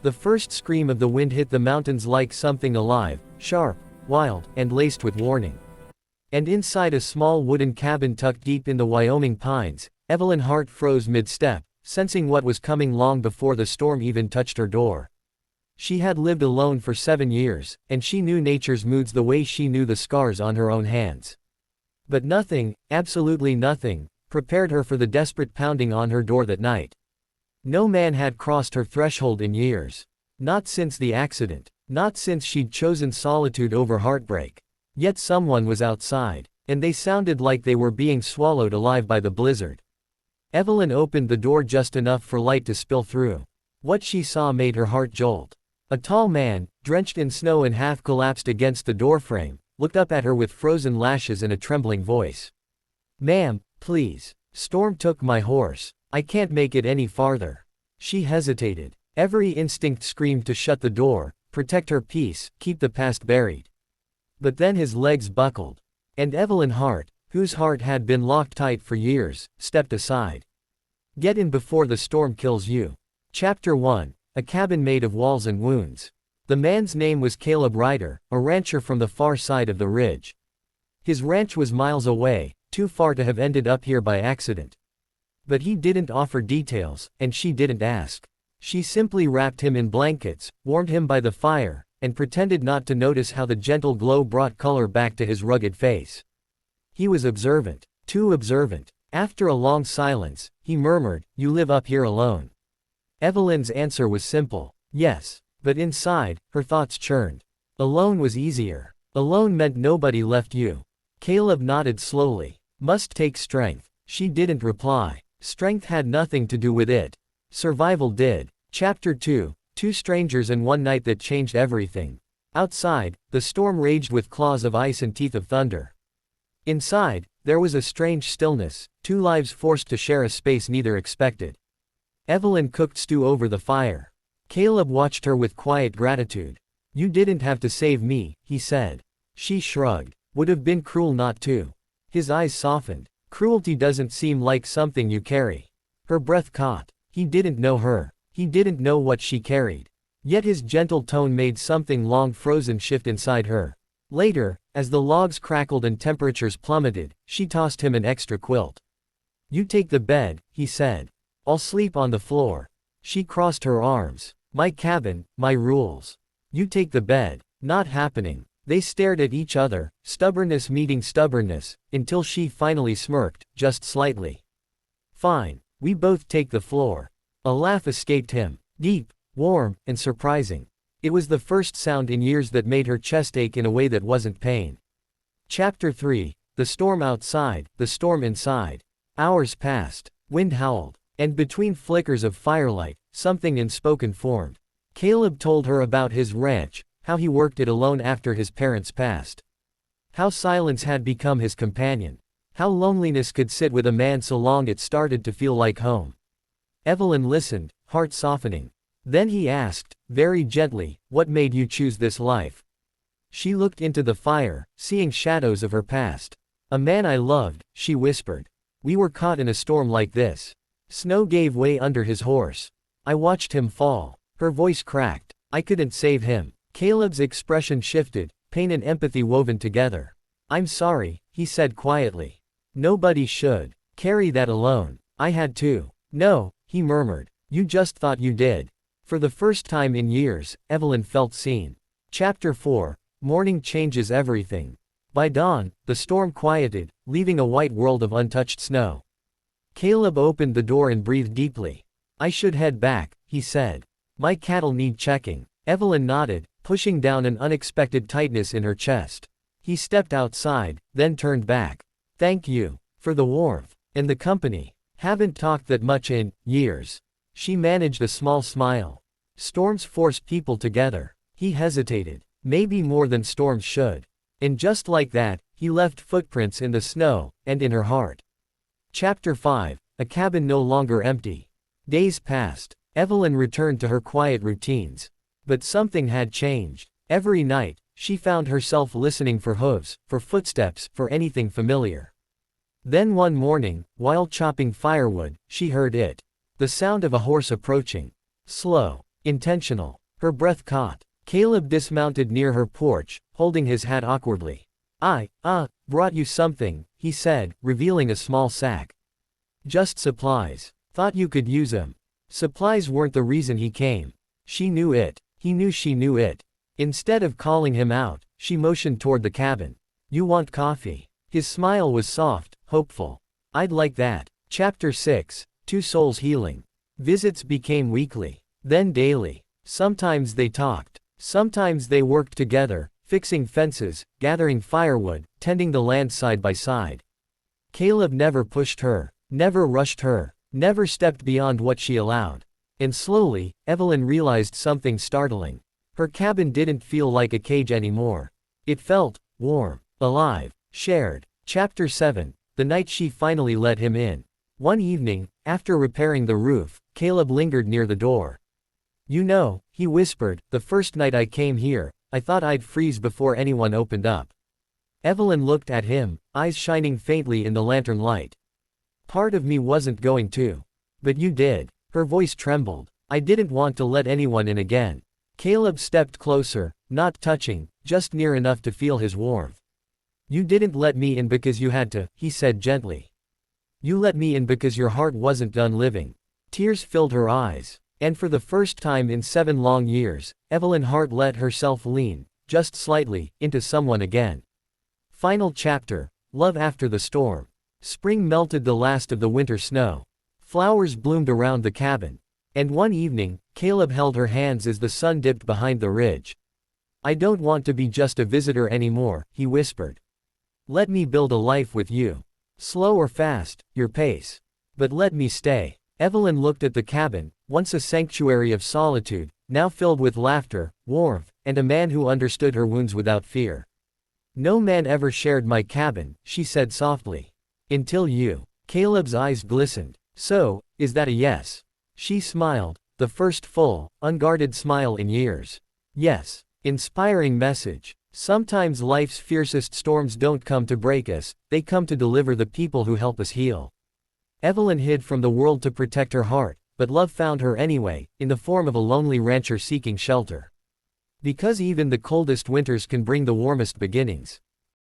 The first scream of the wind hit the mountains like something alive, sharp, wild, and laced with warning. And inside a small wooden cabin tucked deep in the Wyoming pines, Evelyn's heart froze mid-step, sensing what was coming long before the storm even touched her door. She had lived alone for 7 years, and she knew nature's moods the way she knew the scars on her own hands. But nothing, absolutely nothing, prepared her for the desperate pounding on her door that night. No man had crossed her threshold in years. Not since the accident. Not since she'd chosen solitude over heartbreak. Yet someone was outside, and they sounded like they were being swallowed alive by the blizzard. Evelyn opened the door just enough for light to spill through. What she saw made her heart jolt. A tall man, drenched in snow and half collapsed against the doorframe, looked up at her with frozen lashes and a trembling voice. "Ma'am, please. Storm took my horse. I can't make it any farther." She hesitated. Every instinct screamed to shut the door, protect her peace, keep the past buried. But then his legs buckled. And Evelyn's heart, whose heart had been locked tight for years, stepped aside. Get in before the storm kills you. Chapter 1. A cabin made of walls and wounds. The man's name was Caleb Ryder, a rancher from the far side of the ridge. His ranch was miles away, too far to have ended up here by accident. But he didn't offer details, and she didn't ask. She simply wrapped him in blankets, warmed him by the fire, and pretended not to notice how the gentle glow brought color back to his rugged face. He was observant, too observant. After a long silence, he murmured, "You live up here alone?" Evelyn's answer was simple, yes. But inside, her thoughts churned. Alone was easier. Alone meant nobody left you. Caleb nodded slowly. Must take strength. She didn't reply. Strength had nothing to do with it. Survival did. Chapter 2. Two strangers and one night that changed everything. Outside, the storm raged with claws of ice and teeth of thunder. Inside, there was a strange stillness, two lives forced to share a space neither expected. Evelyn cooked stew over the fire. Caleb watched her with quiet gratitude. "You didn't have to save me," he said. She shrugged. "Would have been cruel not to." His eyes softened. "Cruelty doesn't seem like something you carry." Her breath caught. He didn't know her. He didn't know what she carried. Yet his gentle tone made something long frozen shift inside her. Later, as the logs crackled and temperatures plummeted, she tossed him an extra quilt. "You take the bed," he said. "I'll sleep on the floor." She crossed her arms. "My cabin, my rules. You take the bed." Not happening. They stared at each other, stubbornness meeting stubbornness, until she finally smirked, just slightly. "Fine, we both take the floor." A laugh escaped him. Deep, warm, and surprising. It was the first sound in years that made her chest ache in a way that wasn't pain. Chapter 3. The storm outside, the storm inside. Hours passed. Wind howled. And between flickers of firelight, something unspoken formed. Caleb told her about his ranch, how he worked it alone after his parents passed. How silence had become his companion. How loneliness could sit with a man so long it started to feel like home. Evelyn listened, heart softening. Then he asked, very gently, "What made you choose this life?" She looked into the fire, seeing shadows of her past. "A man I loved," she whispered. "We were caught in a storm like this. Snow gave way under his horse. I watched him fall." Her voice cracked. "I couldn't save him." Caleb's expression shifted, pain and empathy woven together. "I'm sorry," he said quietly. "Nobody should carry that alone. I had to." "No," he murmured. "You just thought you did." For the first time in years, Evelyn felt seen. Chapter 4. Morning changes everything. By dawn, the storm quieted, leaving a white world of untouched snow. Caleb opened the door and breathed deeply. "I should head back," he said. "My cattle need checking." Evelyn nodded, pushing down an unexpected tightness in her chest. He stepped outside, then turned back. "Thank you for the warmth and the company. Haven't talked that much in years." She managed a small smile. Storms force people together. He hesitated. Maybe more than storms should. And just like that, he left footprints in the snow, and in her heart. Chapter 5. A cabin no longer empty. Days passed. Evelyn returned to her quiet routines. But something had changed. Every night, she found herself listening for hooves, for footsteps, for anything familiar. Then one morning, while chopping firewood, she heard it. The sound of a horse approaching. Slow, Intentional. Her breath caught. Caleb dismounted near her porch, holding his hat awkwardly. Brought you something, he said, revealing a small sack. Just supplies. Thought you could use 'em. Supplies weren't the reason he came. She knew it. He knew she knew it. Instead of calling him out, she motioned toward the cabin. You want coffee? His smile was soft, hopeful. I'd like that. Chapter 6, Two Souls Healing. Visits became weekly, then daily. Sometimes they talked. Sometimes they worked together, fixing fences, gathering firewood, tending the land side by side. Caleb never pushed her, never rushed her, never stepped beyond what she allowed. And slowly, Evelyn realized something startling. Her cabin didn't feel like a cage anymore. It felt warm, alive, shared. Chapter 7, the night she finally let him in. One evening, after repairing the roof, Caleb lingered near the door. You know, he whispered, the first night I came here, I thought I'd freeze before anyone opened up. Evelyn looked at him, eyes shining faintly in the lantern light. Part of me wasn't going to. But you did. Her voice trembled. I didn't want to let anyone in again. Caleb stepped closer, not touching, just near enough to feel his warmth. You didn't let me in because you had to, he said gently. You let me in because your heart wasn't done living. Tears filled her eyes. And for the first time in 7 long years, Evelyn Hart let herself lean, just slightly, into someone again. Final chapter, Love After the Storm. Spring melted the last of the winter snow. Flowers bloomed around the cabin. And one evening, Caleb held her hands as the sun dipped behind the ridge. I don't want to be just a visitor anymore, he whispered. Let me build a life with you. Slow or fast, your pace. But let me stay. Evelyn looked at the cabin, once a sanctuary of solitude, now filled with laughter, warmth, and a man who understood her wounds without fear. No man ever shared my cabin, she said softly. Until you. Caleb's eyes glistened. So, is that a yes? She smiled, the first full, unguarded smile in years. Yes. Inspiring message. Sometimes life's fiercest storms don't come to break us, they come to deliver the people who help us heal. Evelyn hid from the world to protect her heart, but love found her anyway, in the form of a lonely rancher seeking shelter. Because even the coldest winters can bring the warmest beginnings.